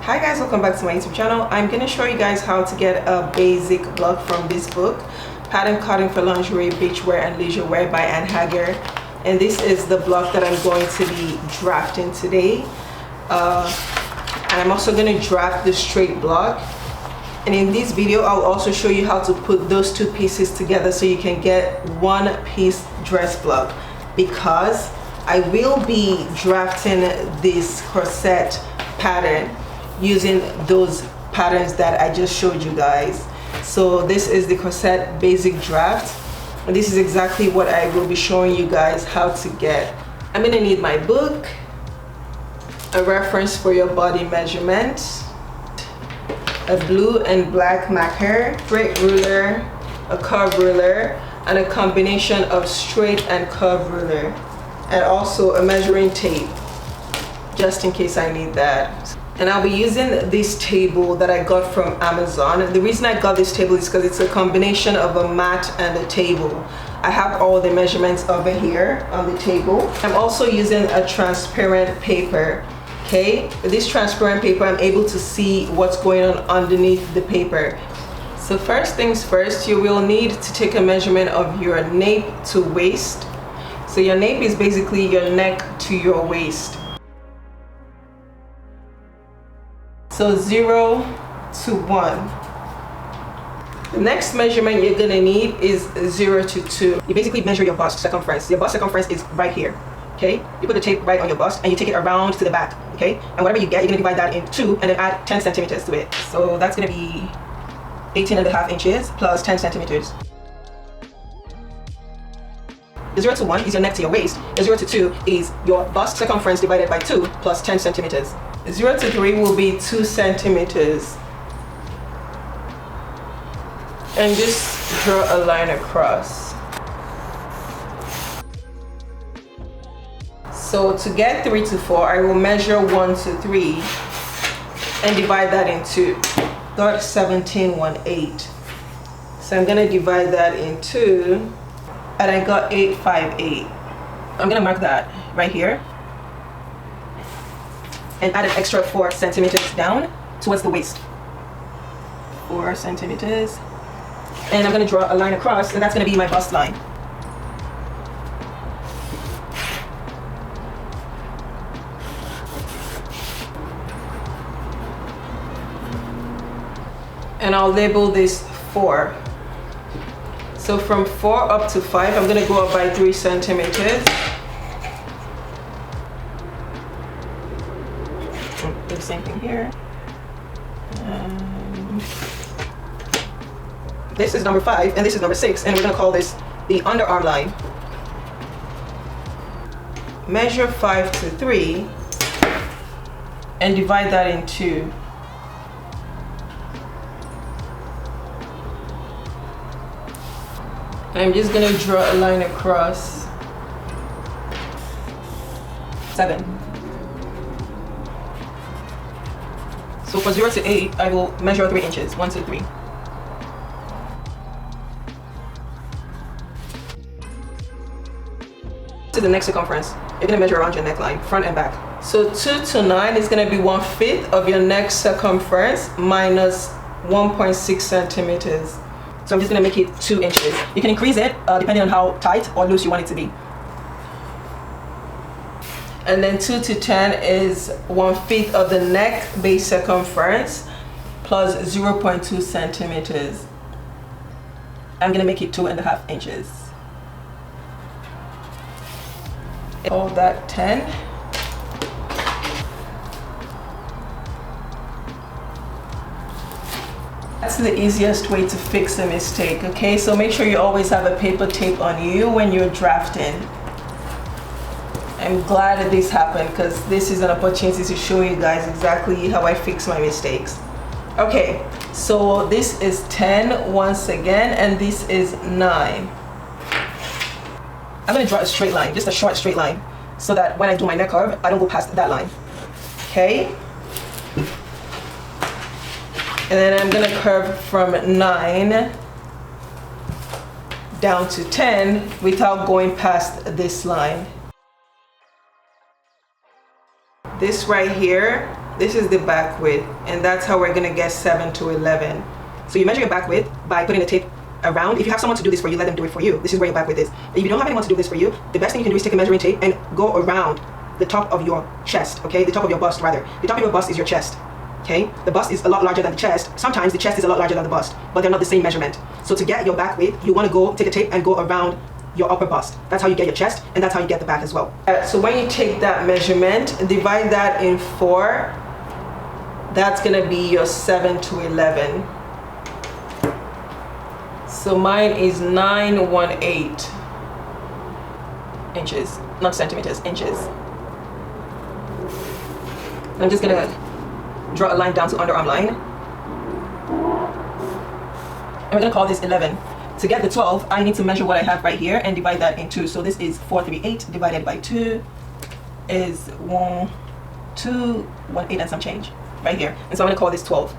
Hi guys, welcome back to my YouTube channel. I'm going to show you guys how to get a basic block from this book, Pattern Cutting for Lingerie, Beachwear and Leisurewear by Ann Haggar. And this is the block that I'm going to be drafting today. And I'm also going to draft the straight block. And in this video, I'll also show you how to put those two pieces together so you can get one piece dress block, because I will be drafting this corset pattern using those patterns that I just showed you guys. So this is the corset basic draft, and this is exactly what I will be showing you guys how to get. I'm gonna need my book, a reference for your body measurement, a blue and black marker, straight ruler, a curve ruler, and a combination of straight and curve ruler, and also a measuring tape just in case I need that. And I'll be using this table that I got from Amazon. The reason I got this table is because it's a combination of a mat and a table. I have all the measurements over here on the table. I'm also using a transparent paper. Okay, with this transparent paper, I'm able to see what's going on underneath the paper. So first things first, you will need to take a measurement of your nape to waist. So your nape is basically your neck to your waist. So 0 to 1. The next measurement you're gonna need is 0 to 2. You basically measure your bust circumference. Your bust circumference is right here. Okay, you put the tape right on your bust and you take it around to the back. Okay, and whatever you get, you're gonna divide that in 2 and then add 10 centimeters to it. So that's gonna be 18.5 inches plus 10 centimeters. The 0 to 1 is your neck to your waist. The 0 to 2 is your bust circumference divided by 2 plus 10 centimeters. 0 to 3 will be 2 centimeters. And just draw a line across. So to get 3 to 4, I will measure 1 to 3 and divide that in 2. Got 17.18. So I'm gonna divide that in 2, and I got 8.58. I'm gonna mark that right here and add an extra 4 centimeters down towards the waist. 4 centimeters. And I'm gonna draw a line across, and that's gonna be my bust line. And I'll label this 4. So from 4 up to 5, I'm gonna go up by 3 centimeters. Do the same thing here. This is number 5 and this is number 6, and we're gonna call this the underarm line. Measure 5 to 3 and divide that in 2. I'm just gonna draw a line across 7. So for 0 to 8, I will measure 3 inches, 1 to 3. To the neck circumference, you're gonna measure around your neckline, front and back. So 2 to 9 is gonna be 1/5 of your neck circumference minus 1.6 centimeters. So I'm just gonna make it 2 inches. You can increase it depending on how tight or loose you want it to be. And then 2 to 10 is 1/5 of the neck base circumference plus 0.2 centimeters. I'm gonna make it 2.5 inches. All that 10. That's the easiest way to fix a mistake, okay? So make sure you always have a paper tape on you when you're drafting. I'm glad that this happened, because this is an opportunity to show you guys exactly how I fix my mistakes. Okay, so this is 10 once again, and this is 9. I'm gonna draw a straight line, just a short straight line, so that when I do my neck curve, I don't go past that line, okay? And then I'm gonna curve from 9 down to 10 without going past this line. This right here This is the back width, and that's how we're gonna get 7 to 11. So you measure your back width by putting the tape around. If you have someone to do this for you, let them do it for you. This is where your back width is. If you don't have anyone to do this for you, the best thing you can do is take a measuring tape and go around the top of your chest, okay? The top of your bust, rather. The top of your bust is your chest, okay? The bust is a lot larger than the chest. Sometimes the chest is a lot larger than the bust, but they're not the same measurement. So to get your back width, you want to go take a tape and go around your upper bust. That's how you get your chest, and that's how you get the back as well. So when you take that measurement, divide that in 4, that's gonna be your 7 to 11. So mine is 918 inches, not centimeters, inches. I'm just gonna draw a line down to underarm line. And we're gonna call this 11. To get the 12, I need to measure what I have right here and divide that in 2. So this is 438 divided by 2 is 218 and some change right here. And so I'm gonna call this 12.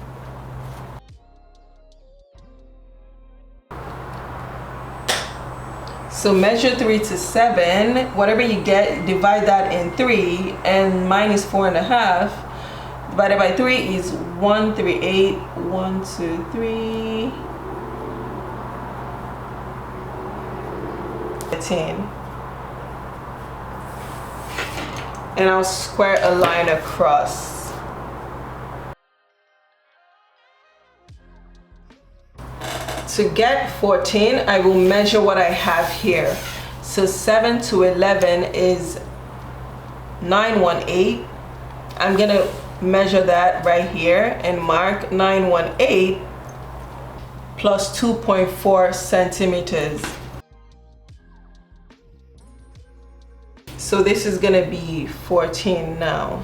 So measure 3 to 7, whatever you get, divide that in 3, and mine is 4.5. Divided by 3 is 138, 1, 2, 3, 13. And I'll square a line across. To get 14, I will measure what I have here. So 7 to 11 is 918. I'm gonna measure that right here and mark 918 plus 2.4 centimeters. So this is gonna be 14 now.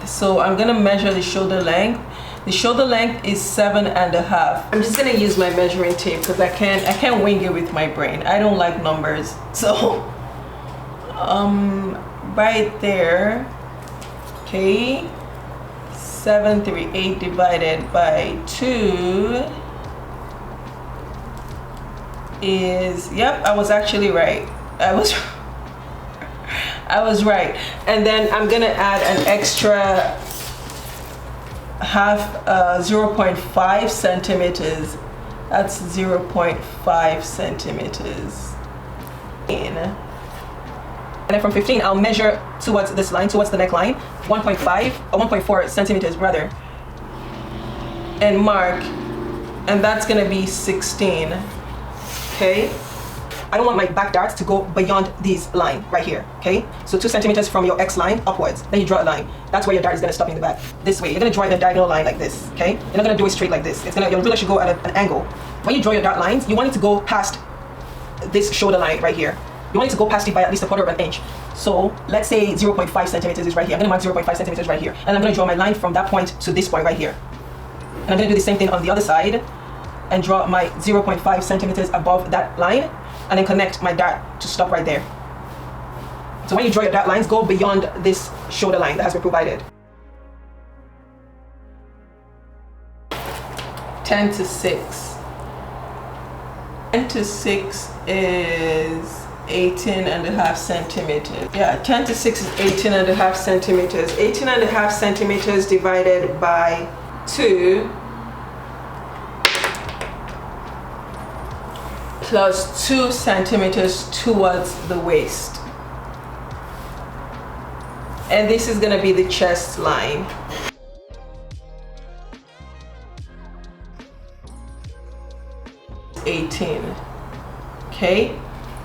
So I'm gonna measure the shoulder length. The shoulder length is 7.5. I'm just gonna use my measuring tape because I can't wing it with my brain. I don't like numbers. So right there, okay, 738 divided by 2 is, yep, I was actually right. I was right. And then I'm gonna add an extra 0.5 centimeters. That's 0.5 centimeters. And then from 15, I'll measure towards this line, towards the neckline, 1.5 or 1.4 centimeters rather, and mark, and that's gonna be 16. Okay. I don't want my back darts to go beyond this line right here, okay? So 2 centimeters from your X line upwards, then you draw a line. That's where your dart is gonna stop in the back. This way, you're gonna draw the diagonal line like this, okay? You're not gonna do it straight like this. Your ruler should go at an angle. When you draw your dart lines, you want it to go past this shoulder line right here. You want it to go past it by at least 1/4 inch. So let's say 0.5 centimeters is right here. I'm gonna mark 0.5 centimeters right here. And I'm gonna draw my line from that point to this point right here. And I'm gonna do the same thing on the other side and draw my 0.5 centimeters above that line, and then connect my dart to stop right there. So when you draw your dart lines, go beyond this shoulder line that has been provided. 10 to 6. 10 to 6 is 18.5 centimeters. Yeah, 10 to 6 is 18.5 centimeters. 18.5 centimeters divided by 2 plus 2 centimeters towards the waist. And this is gonna be the chest line. Okay,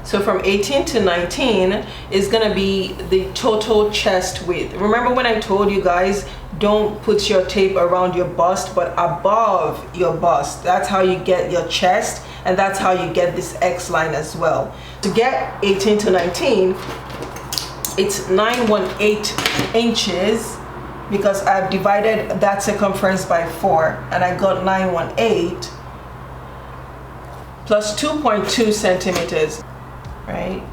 so from 18 to 19 is gonna be the total chest width. Remember when I told you guys, don't put your tape around your bust, but above your bust. That's how you get your chest, and that's how you get this X line as well. To get 18 to 19, it's 918 inches because I've divided that circumference by 4, and I got 918 plus 2.2 centimeters, right?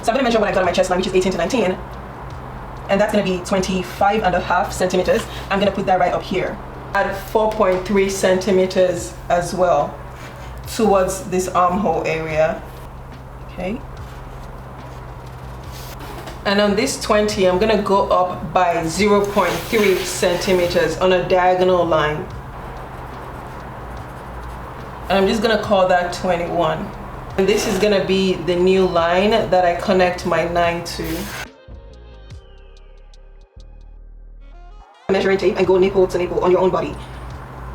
So I'm gonna measure what I got on my chest line, which is 18 to 19, and that's gonna be 25.5 centimeters. I'm gonna put that right up here. Add 4.3 centimeters as well. towards this armhole area. Okay. And on this 20, I'm gonna go up by 0.3 centimeters on a diagonal line. And I'm just gonna call that 21. And this is gonna be the new line that I connect my 9 to. Measuring tape and go nipple to nipple on your own body.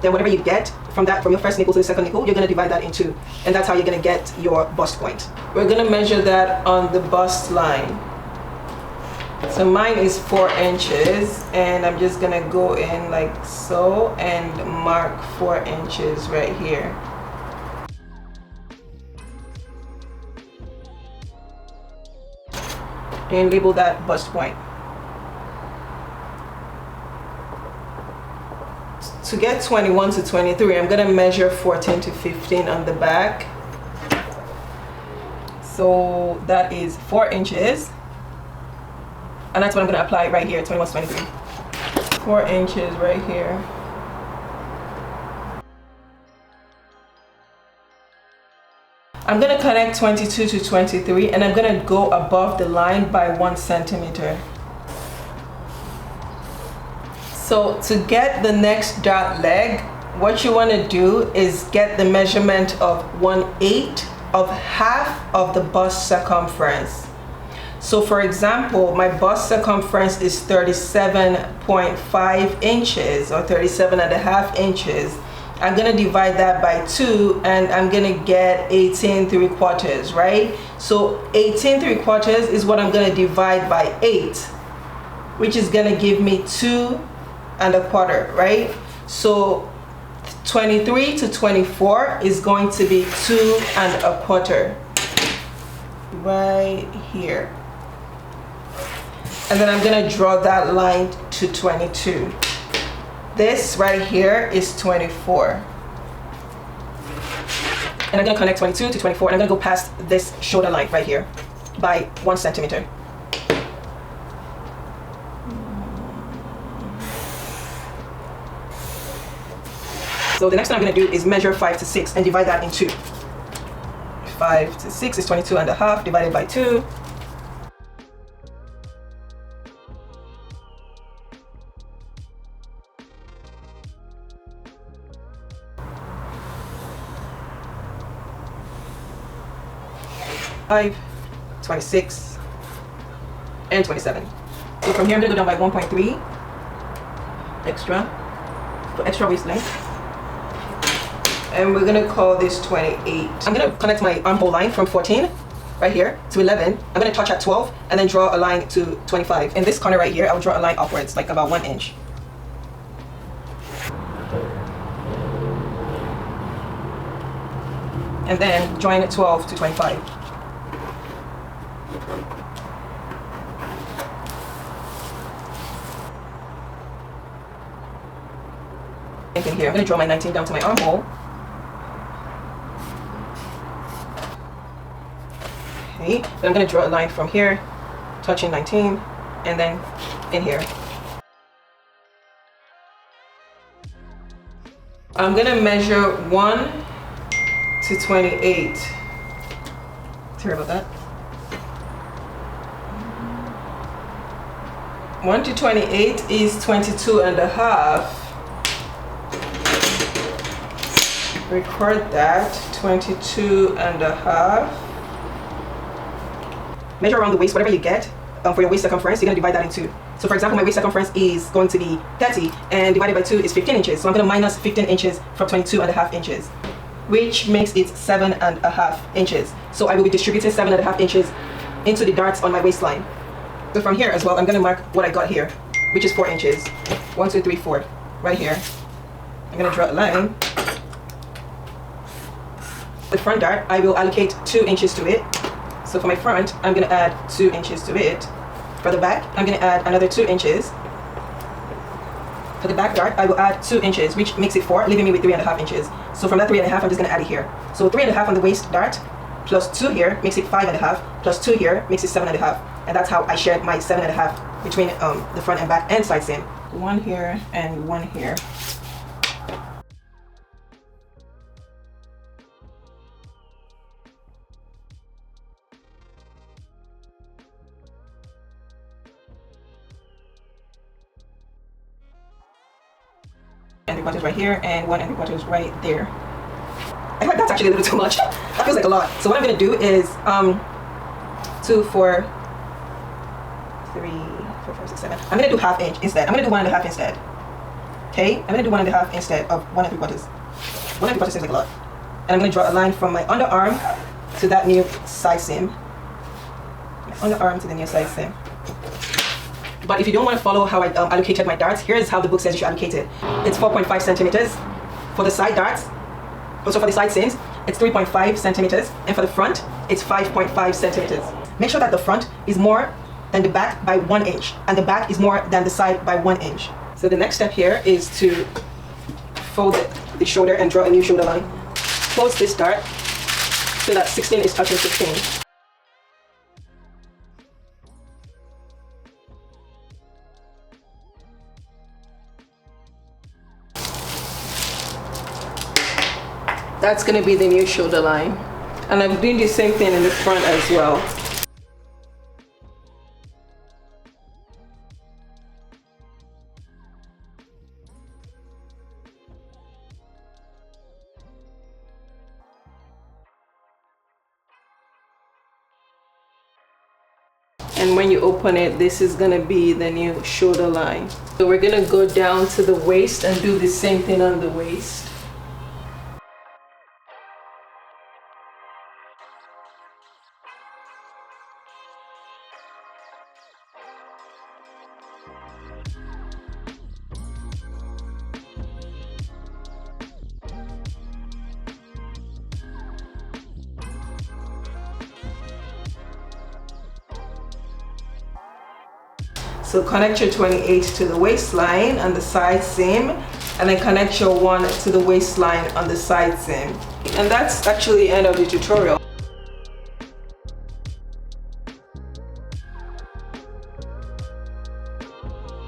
Then whatever you get from that, from your first nipple to the second nipple, you're gonna divide that in 2. And that's how you're gonna get your bust point. We're gonna measure that on the bust line. So mine is 4 inches, and I'm just gonna go in like so and mark 4 inches right here. And label that bust point. To get 21 to 23, I'm gonna measure 14 to 15 on the back. So that is 4 inches. And that's what I'm gonna apply right here, 21 to 23. 4 inches right here. I'm gonna connect 22 to 23, and I'm gonna go above the line by 1 centimeter. So to get the next dart leg, what you wanna do is get the measurement of 1/8 of half of the bust circumference. So for example, my bust circumference is 37.5 inches or 37.5 inches. I'm gonna divide that by 2, and I'm gonna get 18 3/4, right? So 18 3/4 is what I'm gonna divide by 8, which is gonna give me 2 1/4, right? So 23 to 24 is going to be 2 1/4 right here. And then I'm gonna draw that line to 22. This right here is 24. And I'm gonna connect 22 to 24, and I'm gonna go past this shoulder line right here by 1 centimeter. So the next thing I'm gonna do is measure 5 to 6 and divide that in 2. 5 to 6 is 22.5 divided by 2. Five, 26, and 27. So from here I'm gonna go down by 1.3 extra for extra waist length. And we're gonna call this 28. I'm gonna connect my armhole line from 14 right here to 11. I'm gonna touch at 12 and then draw a line to 25. In this corner right here, I'll draw a line upwards, like about 1 inch. And then join 12 to 25. Same thing here. I'm gonna draw my 19 down to my armhole. Okay, then I'm gonna draw a line from here, touching 19, and then in here. I'm gonna measure 1 to 28. Sorry about that. 1 to 28 is 22.5. Record that, 22.5. Measure around the waist, whatever you get for your waist circumference, you're gonna divide that in 2. So for example, my waist circumference is going to be 30, and divided by 2 is 15 inches. So I'm gonna minus 15 inches from 22.5 inches, which makes it 7.5 inches. So I will be distributing 7.5 inches into the darts on my waistline. So from here as well, I'm gonna mark what I got here, which is 4 inches. 1, 2, 3, 4, right here. I'm gonna draw a line. The front dart, I will allocate 2 inches to it. So for my front, I'm gonna add 2 inches to it. For the back, I'm gonna add another 2 inches. For the back dart, I will add 2 inches, which makes it 4, leaving me with 3.5 inches. So from that 3.5, I'm just gonna add it here. So 3.5 on the waist dart, plus 2 here makes it 5.5, plus 2 here makes it 7.5. And that's how I shared my 7.5 between the front and back and side seam. 1 here and 1 here. 3/4 right here and 1 3/4 right there. I feel like that's actually a little too much. That feels like a lot. So what I'm gonna do is 2, 4, 3, 4, 5, 6, 7. I'm gonna do 1/2 inch instead. I'm gonna do 1 1/2 instead. Okay, I'm gonna do 1 1/2 instead of 1 3/4. 1 3/4 seems like a lot. And I'm gonna draw a line from my underarm to that new side seam. My underarm to the new side seam. But if you don't want to follow how I allocated my darts, here's how the book says you should allocate it. It's 4.5 centimeters for the side darts. Also for the side seams, it's 3.5 centimeters. And for the front, it's 5.5 centimeters. Make sure that the front is more than the back by 1 inch, and the back is more than the side by 1 inch. So the next step here is to fold the shoulder and draw a new shoulder line. Close this dart so that 16 is touching 16. That's going to be the new shoulder line. And I'm doing the same thing in the front as well. And when you open it, this is going to be the new shoulder line. So we're going to go down to the waist and do the same thing on the waist. So connect your 28 to the waistline on the side seam, and then connect your 1 to the waistline on the side seam. And that's actually the end of the tutorial.